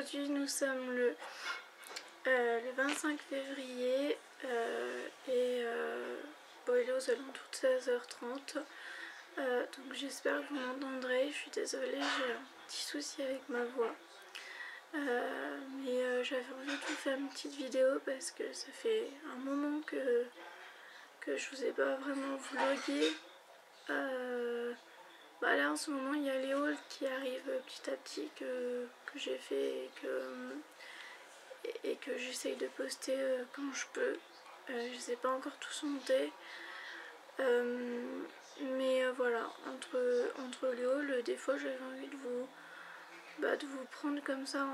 aujourd'hui nous sommes le 25 février bon, il est aux alentours de 16h30. Donc j'espère que vous m'entendrez. Je suis désolée, j'ai un petit souci avec ma voix. Mais j'avais envie de vous faire une petite vidéo parce que ça fait un moment que je vous ai pas vraiment vlogué. Là en ce moment il y a les hauls qui arrivent petit à petit que j'ai fait et que j'essaye de poster quand je peux. Je ne sais pas encore tous monter. Mais voilà, entre les hauls, des fois j'avais envie de vous prendre comme ça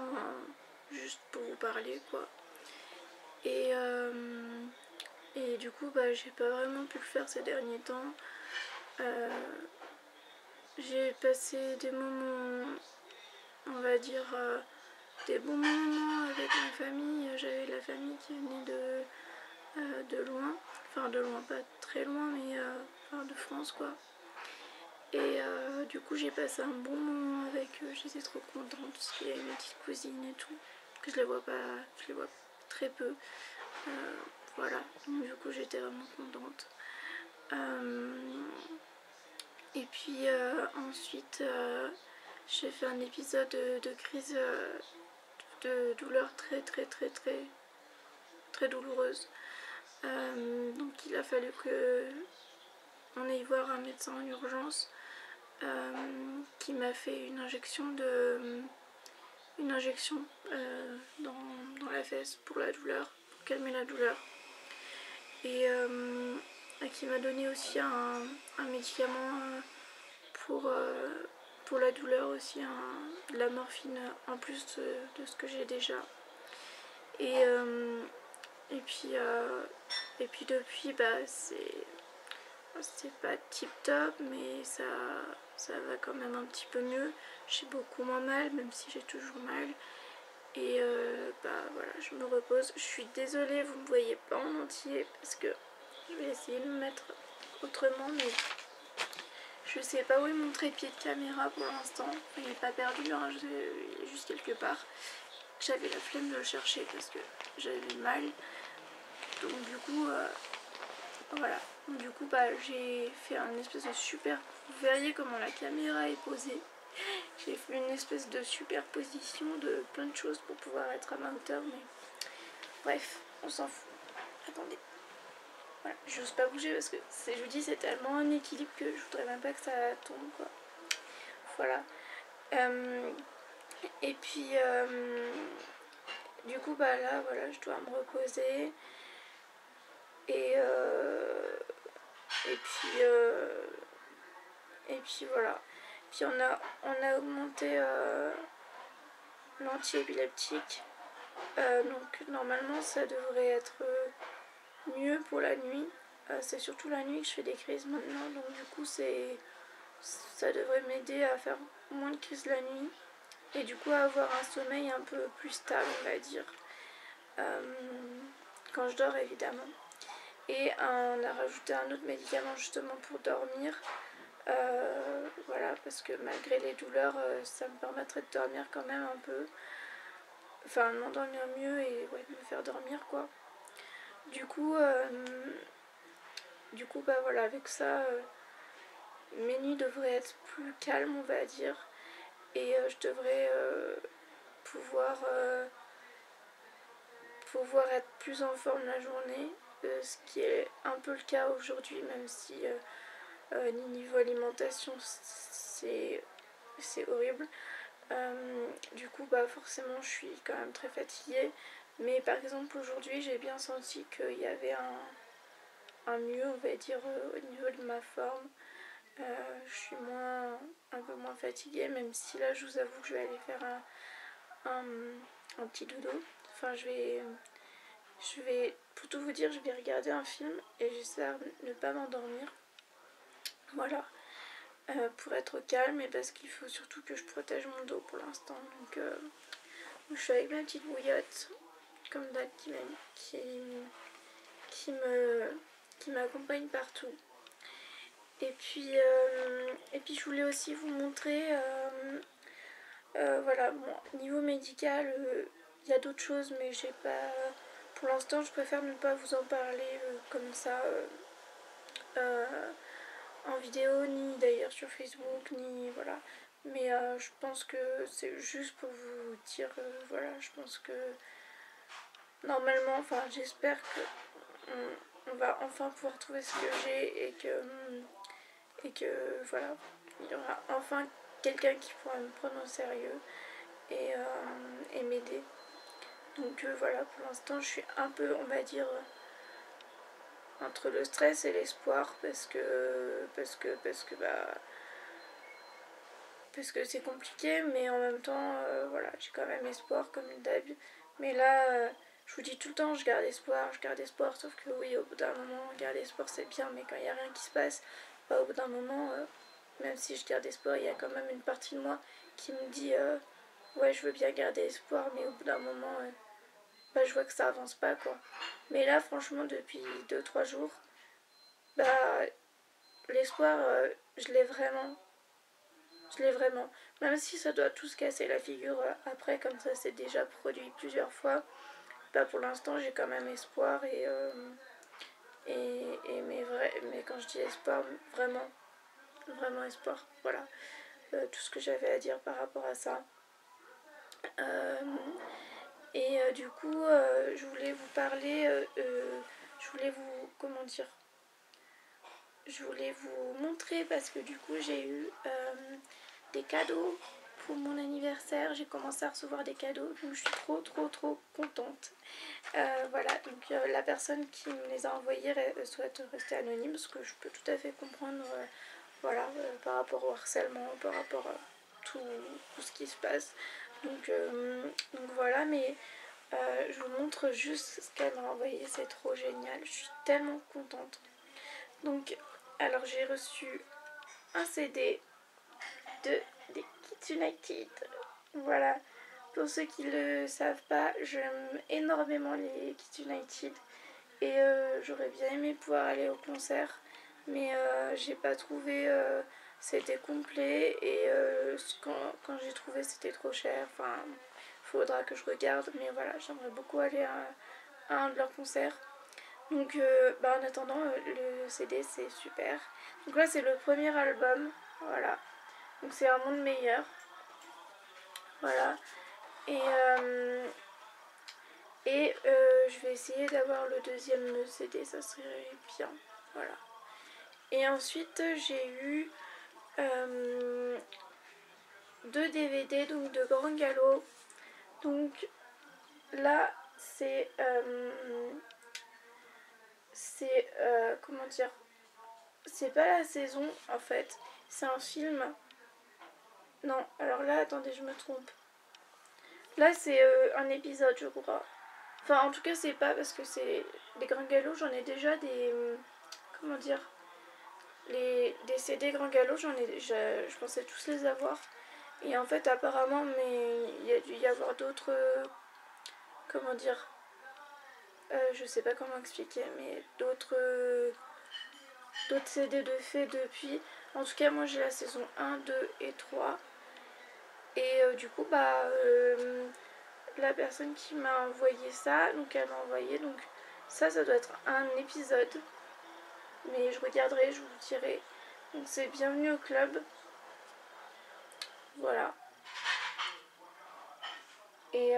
juste pour vous parler quoi. Et du coup j'ai pas vraiment pu le faire ces derniers temps. J'ai passé des moments, on va dire, des bons moments avec ma famille. J'avais la famille qui venait de loin, enfin de loin, pas très loin, mais de France quoi. Et du coup j'ai passé un bon moment avec eux, j'étais trop contente parce qu'il y avait mes petites cousines et tout, que je les vois très peu. Voilà, donc du coup j'étais vraiment contente. Et puis ensuite j'ai fait un épisode de crise de douleur très douloureuse. Donc il a fallu que on aille voir un médecin en urgence qui m'a fait une injection dans la fesse pour la douleur, pour calmer la douleur. Et qui m'a donné aussi un médicament pour la douleur aussi, de la morphine en plus de ce que j'ai déjà. Et puis depuis c'est pas tip top, mais ça va quand même un petit peu mieux. J'ai beaucoup moins mal, même si j'ai toujours mal. Et voilà, je me repose. Je suis désolée, vous me voyez pas en entier parce que je vais essayer de me mettre autrement, mais je sais pas où est mon trépied de caméra pour l'instant. Il n'est pas perdu, hein, il est juste quelque part. J'avais la flemme de le chercher parce que j'avais mal. Donc du coup, voilà. Donc, du coup, j'ai fait un espèce de super... Vous verriez comment la caméra est posée. J'ai fait une espèce de superposition de plein de choses pour pouvoir être à ma hauteur, mais bref, on s'en fout. Attendez. Voilà, j'ose pas bouger parce que je vous dis, c'est tellement un équilibre que je voudrais même pas que ça tombe quoi. Voilà. Et puis du coup là voilà, je dois me reposer. Et puis voilà. Puis on a augmenté l'anti-épileptique. Donc normalement ça devrait être mieux pour la nuit. C'est surtout la nuit que je fais des crises maintenant, donc du coup ça devrait m'aider à faire moins de crises la nuit et du coup à avoir un sommeil un peu plus stable, on va dire, quand je dors évidemment. Et on a rajouté un autre médicament justement pour dormir, voilà, parce que malgré les douleurs ça me permettrait de dormir quand même un peu, enfin de m'endormir mieux et ouais, de me faire dormir quoi. Du coup voilà, avec ça mes nuits devraient être plus calmes, on va dire, et je devrais pouvoir être plus en forme la journée, ce qui est un peu le cas aujourd'hui, même si niveau alimentation c'est horrible. Du coup forcément je suis quand même très fatiguée, mais par exemple aujourd'hui j'ai bien senti qu'il y avait un mieux, on va dire, au niveau de ma forme. Je suis un peu moins fatiguée, même si là je vous avoue que je vais aller faire un petit dodo. Enfin je vais, pour tout vous dire, je vais regarder un film et j'espère ne pas m'endormir. Voilà, pour être calme et parce qu'il faut surtout que je protège mon dos pour l'instant. Donc je suis avec ma petite bouillotte, comme d'hab, qui m'accompagne partout. Et puis je voulais aussi vous montrer Voilà, bon, niveau médical, il y a d'autres choses, mais j'ai pas. Pour l'instant, je préfère ne pas vous en parler comme ça euh, en vidéo, ni d'ailleurs sur Facebook, ni voilà. Mais je pense que c'est juste pour vous dire, voilà, je pense que normalement, enfin, j'espère que on va enfin pouvoir trouver ce que j'ai et que voilà, il y aura enfin quelqu'un qui pourra me prendre au sérieux et m'aider. Donc voilà, pour l'instant, je suis un peu, on va dire, entre le stress et l'espoir parce que c'est compliqué, mais en même temps, voilà, j'ai quand même espoir comme d'hab. Mais là, je vous dis tout le temps, je garde espoir, sauf que oui, au bout d'un moment, garder espoir c'est bien, mais quand il n'y a rien qui se passe, bah, au bout d'un moment, même si je garde espoir, il y a quand même une partie de moi qui me dit ouais, je veux bien garder espoir, mais au bout d'un moment, bah, je vois que ça avance pas quoi. Mais là, franchement, depuis 2-3 jours, bah, l'espoir, je l'ai vraiment. Je l'ai vraiment. Même si ça doit tout se casser la figure après, comme ça c'est déjà produit plusieurs fois, bah pour l'instant j'ai quand même espoir mais quand je dis espoir, vraiment, vraiment espoir. Voilà tout ce que j'avais à dire par rapport à ça. Euh, du coup, je voulais vous parler, je voulais vous, comment dire, je voulais vous montrer parce que du coup j'ai eu des cadeaux pour mon anniversaire. J'ai commencé à recevoir des cadeaux, donc je suis trop contente. Voilà, donc la personne qui me les a envoyés souhaite rester anonyme, ce que je peux tout à fait comprendre, voilà, par rapport au harcèlement, par rapport à tout ce qui se passe. Donc voilà, mais je vous montre juste ce qu'elle m'a envoyé, c'est trop génial, je suis tellement contente. Donc, alors j'ai reçu un CD des Kids United. Voilà. Pour ceux qui ne le savent pas, j'aime énormément les Kids United. Et j'aurais bien aimé pouvoir aller au concert. Mais j'ai pas trouvé. C'était complet. Et quand j'ai trouvé, c'était trop cher. Enfin, faudra que je regarde. Mais voilà, j'aimerais beaucoup aller à un de leurs concerts. Donc bah en attendant, le CD c'est super. Donc là c'est le premier album, voilà. Donc c'est un monde meilleur, voilà. Et, euh, je vais essayer d'avoir le deuxième CD, ça serait bien, voilà. Et ensuite j'ai eu 2 DVD donc de Grand Galop. Donc là c'est comment dire, c'est pas la saison en fait, c'est un film. Non, alors là, attendez, je me trompe. Là, c'est un épisode, je crois. Enfin, en tout cas, c'est pas parce que c'est les Grands Galops, j'en ai déjà des. Comment dire, des CD Grands Galops, je pensais tous les avoir. Et en fait, apparemment, mais il y a dû y avoir d'autres. Comment dire, je sais pas comment expliquer, mais d'autres CD de fait depuis. En tout cas, moi j'ai la saison 1, 2 et 3. Et du coup, bah, la personne qui m'a envoyé ça, donc elle m'a envoyé, donc ça doit être un épisode. Mais je regarderai, je vous dirai. Donc c'est Bienvenue au club. Voilà. Et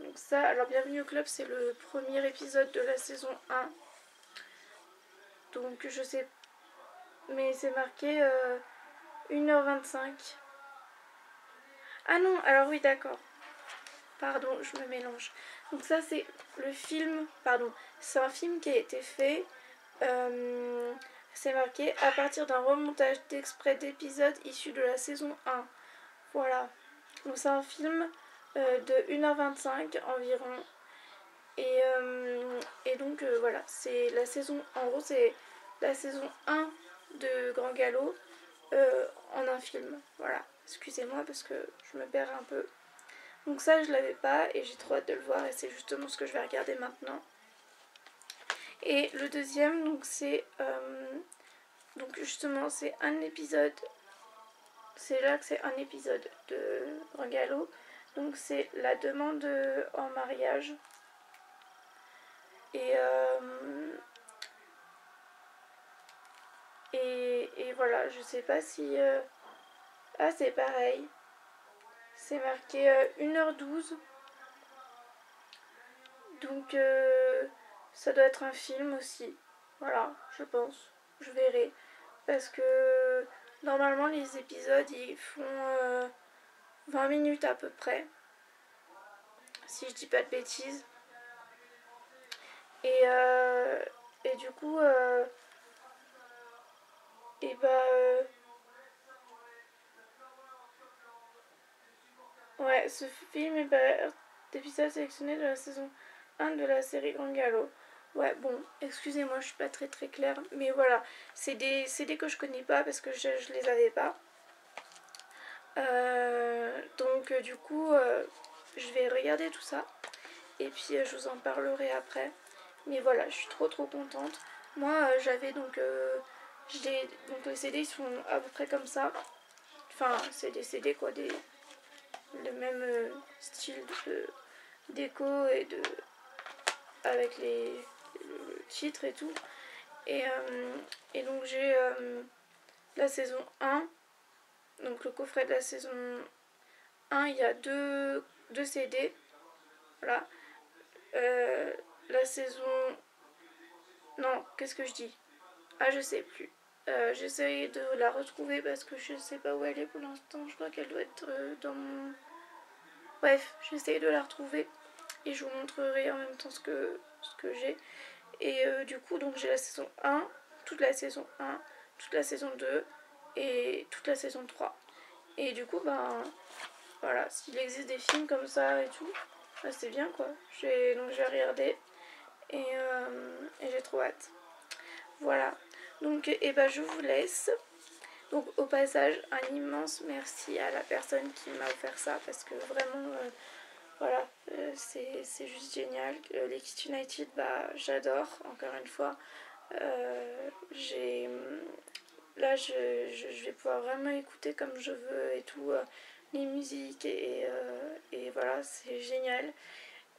donc ça, alors Bienvenue au club, c'est le premier épisode de la saison 1. Donc je sais, mais c'est marqué 1h25. Ah non, alors oui, d'accord. Pardon, je me mélange. Donc ça c'est le film, pardon, c'est un film qui a été fait, c'est marqué à partir d'un remontage d'extrait d'épisodes issus de la saison 1. Voilà. Donc c'est un film de 1h25 environ. Et donc voilà, c'est la saison, en gros c'est la saison 1 de Grand Galop en un film. Voilà, excusez-moi parce que je me perds un peu. Donc ça je l'avais pas et j'ai trop hâte de le voir et c'est justement ce que je vais regarder maintenant. Et le deuxième donc c'est donc justement c'est un épisode c'est là que c'est un épisode de Grand Galop. Donc c'est la demande en mariage. Et voilà, je sais pas si... Ah, c'est pareil. C'est marqué 1h12. Donc ça doit être un film aussi. Voilà, je pense. Je verrai. Parce que normalement les épisodes ils font 20 minutes à peu près. Si je dis pas de bêtises. Et du coup, et ouais, ce film est d'épisodes sélectionnés de la saison 1 de la série Grand Galop. Ouais, bon, excusez-moi, je suis pas très claire, mais voilà, c'est des CD que je connais pas parce que je les avais pas. Donc du coup, je vais regarder tout ça et puis je vous en parlerai après. Mais voilà, je suis trop contente. Moi, j'avais donc, donc les CD ils sont à peu près comme ça. Enfin, c'est des CD quoi, le même style de déco et de avec le titre et tout. Et donc j'ai la saison 1, donc le coffret de la saison 1, il y a deux CD. Voilà. La saison... Non, qu'est-ce que je dis? Ah, je sais plus. J'essaye de la retrouver parce que je sais pas où elle est pour l'instant. Je crois qu'elle doit être dans mon... Bref, j'essaye de la retrouver et je vous montrerai en même temps ce que j'ai. Et du coup, donc j'ai la saison 1, toute la saison 1, toute la saison 2 et toute la saison 3. Et du coup, ben voilà, s'il existe des films comme ça et tout, ben, c'est bien quoi. Donc j'ai regardé et j'ai trop hâte. Voilà, donc et ben je vous laisse. Donc au passage, un immense merci à la personne qui m'a offert ça parce que vraiment, voilà, c'est juste génial. Les Kids United, bah j'adore, encore une fois. J'ai là je vais pouvoir vraiment écouter comme je veux et tout, les musiques et voilà, c'est génial.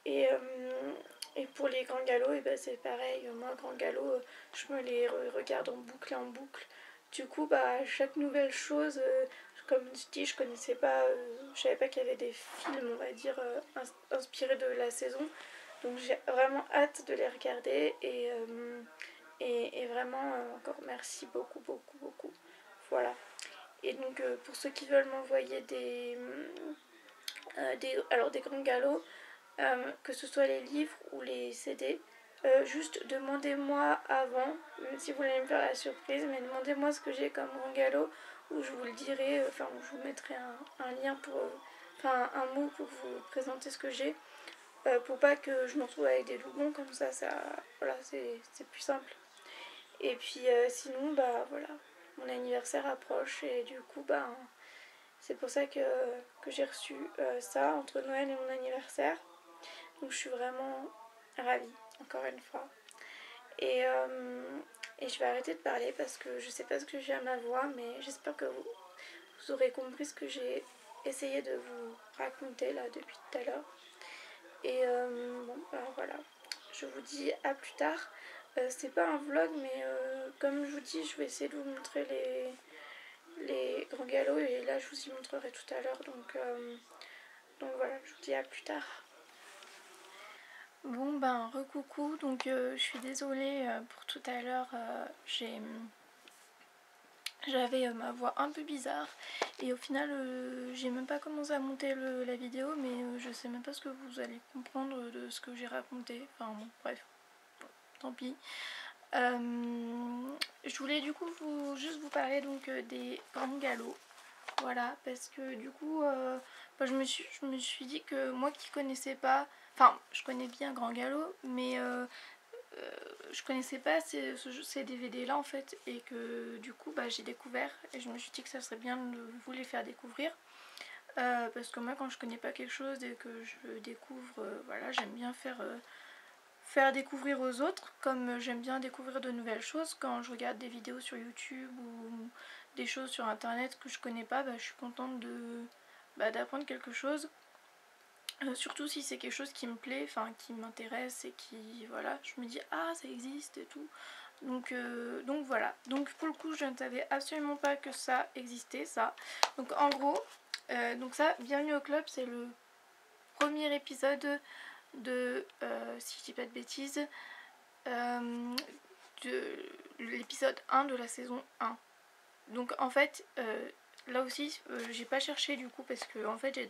Et, euh, et pour les grands galops, et ben c'est pareil. Moi, grand galop, je me les regarde en boucle et en boucle. Du coup, bah, chaque nouvelle chose, comme je dis, je connaissais pas, je savais pas qu'il y avait des films, on va dire, inspirés de la saison. Donc j'ai vraiment hâte de les regarder et vraiment encore merci beaucoup. Voilà. Et donc pour ceux qui veulent m'envoyer des grands galops, que ce soit les livres ou les CD, juste demandez-moi avant, même si vous voulez me faire la surprise, mais demandez-moi ce que j'ai comme grand galop, où je vous le dirai, enfin où je vous mettrai un lien pour, enfin un mot pour vous présenter ce que j'ai, pour pas que je me retrouve avec des doublons comme ça, voilà, c'est plus simple. Et puis sinon, bah voilà, mon anniversaire approche et du coup, bah c'est pour ça que j'ai reçu ça entre Noël et mon anniversaire. Donc je suis vraiment ravie, encore une fois. Et je vais arrêter de parler parce que je sais pas ce que j'ai à ma voix, mais j'espère que vous aurez compris ce que j'ai essayé de vous raconter là depuis tout à l'heure. Et bon, ben voilà. Je vous dis à plus tard. C'est pas un vlog, mais comme je vous dis, je vais essayer de vous montrer les grands galops et là je vous y montrerai tout à l'heure. Donc voilà, je vous dis à plus tard. Bon ben recoucou, donc je suis désolée pour tout à l'heure, j'avais ma voix un peu bizarre et au final j'ai même pas commencé à monter la vidéo, mais je sais même pas ce que vous allez comprendre de ce que j'ai raconté, enfin bon bref, tant pis. Je voulais du coup juste vous parler donc des grands galops, voilà, parce que du coup je me suis dit que moi qui connaissais pas, enfin je connais bien Grand Galop, mais je connaissais pas ces DVD là en fait, et que du coup j'ai découvert et je me suis dit que ça serait bien de vous les faire découvrir, parce que moi quand je connais pas quelque chose et que je découvre, voilà, j'aime bien faire faire découvrir aux autres, comme j'aime bien découvrir de nouvelles choses quand je regarde des vidéos sur YouTube ou des choses sur internet que je connais pas, je suis contente d'apprendre quelque chose. Surtout si c'est quelque chose qui me plaît, enfin qui m'intéresse et qui, voilà, je me dis ah ça existe et tout. Donc voilà, donc pour le coup je ne savais absolument pas que ça existait, ça. Donc en gros, donc ça, Bienvenue au club, c'est le premier épisode de, si je dis pas de bêtises, de l'épisode 1 de la saison 1. Donc en fait, là aussi, j'ai pas cherché du coup parce que en fait j'ai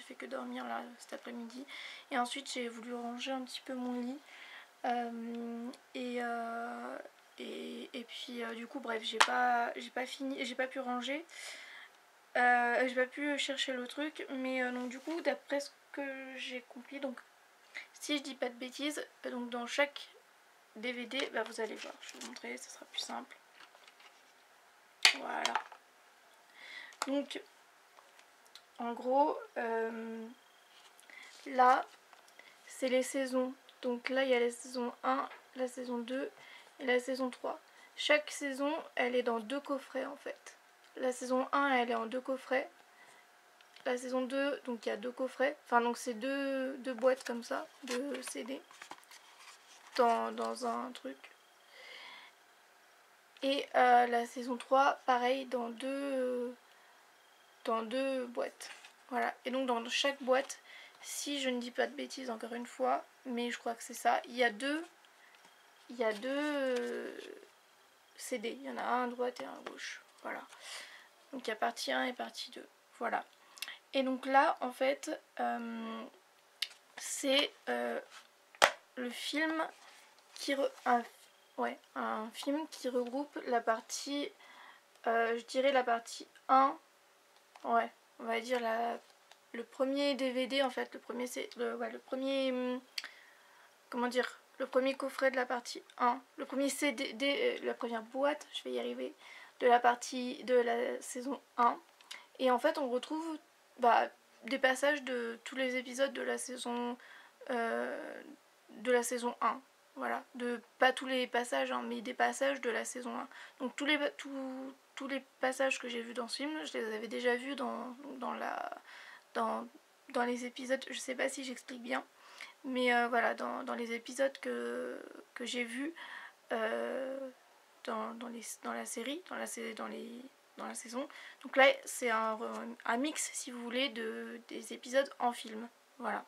fait que dormir là cet après-midi. Et ensuite j'ai voulu ranger un petit peu mon lit. Et puis du coup bref, j'ai pas fini, j'ai pas pu ranger. J'ai pas pu chercher le truc, mais donc du coup d'après ce que j'ai compris, donc si je dis pas de bêtises, donc dans chaque DVD, vous allez voir, je vais vous montrer, ce sera plus simple. Voilà. Donc en gros, là c'est les saisons. Donc là il y a la saison 1, la saison 2 et la saison 3. Chaque saison elle est dans 2 coffrets en fait. La saison 1 elle est en 2 coffrets. La saison 2, donc il y a 2 coffrets. Enfin donc c'est deux boîtes comme ça, de CD. Dans un truc. Et la saison 3 pareil dans deux boîtes. Voilà. Et donc dans chaque boîte, si je ne dis pas de bêtises encore une fois, mais je crois que c'est ça, il y a deux CD. Il y en a un à droite et un à gauche. Voilà. Donc il y a partie 1 et partie 2. Voilà. Et donc là, en fait, c'est le film qui... un film qui regroupe la partie... je dirais la partie 1. Ouais, on va dire le premier DVD en fait. Le premier... le premier... comment dire, le premier coffret de la partie 1, le premier CD, la première boîte, je vais y arriver, de la saison 1. Et en fait on retrouve des passages de tous les épisodes de la saison 1. Voilà, pas tous les passages, hein, mais des passages de la saison 1. Donc tous les passages que j'ai vus dans ce film, je les avais déjà vus dans les épisodes, je sais pas si j'explique bien. Mais voilà, dans les épisodes que j'ai vus dans la série, dans la saison. Donc là, c'est un mix, si vous voulez, des épisodes en film. Voilà.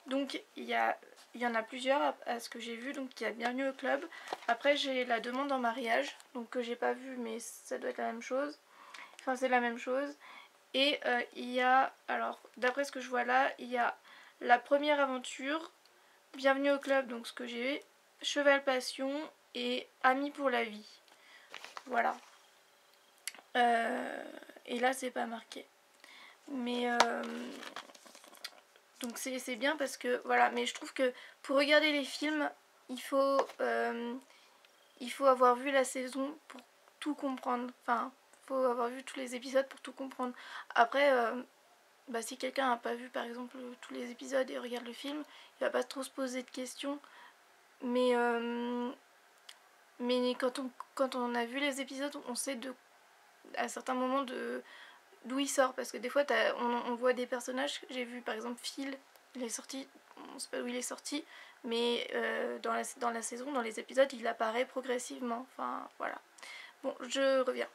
Donc il y en a plusieurs à ce que j'ai vu. Donc il y a Bienvenue au club. Après j'ai La demande en mariage, donc que j'ai pas vu, mais ça doit être la même chose. Enfin c'est la même chose. Et il y a, alors d'après ce que je vois là, il y a La première aventure, Bienvenue au club, donc ce que j'ai, Cheval passion et Amis pour la vie. Voilà. Et là c'est pas marqué. Mais donc c'est bien parce que voilà, mais je trouve que pour regarder les films, il faut avoir vu la saison pour tout comprendre. Enfin, il faut avoir vu tous les épisodes pour tout comprendre. Après, si quelqu'un n'a pas vu par exemple tous les épisodes et regarde le film, il va pas trop se poser de questions. Mais quand on a vu les épisodes, on sait à certains moments d'où il sort. Parce que des fois on voit des personnages. J'ai vu par exemple Phil, il est sorti, on sait pas d'où il est sorti, mais dans la saison, dans les épisodes, il apparaît progressivement. Enfin voilà. Bon, je reviens.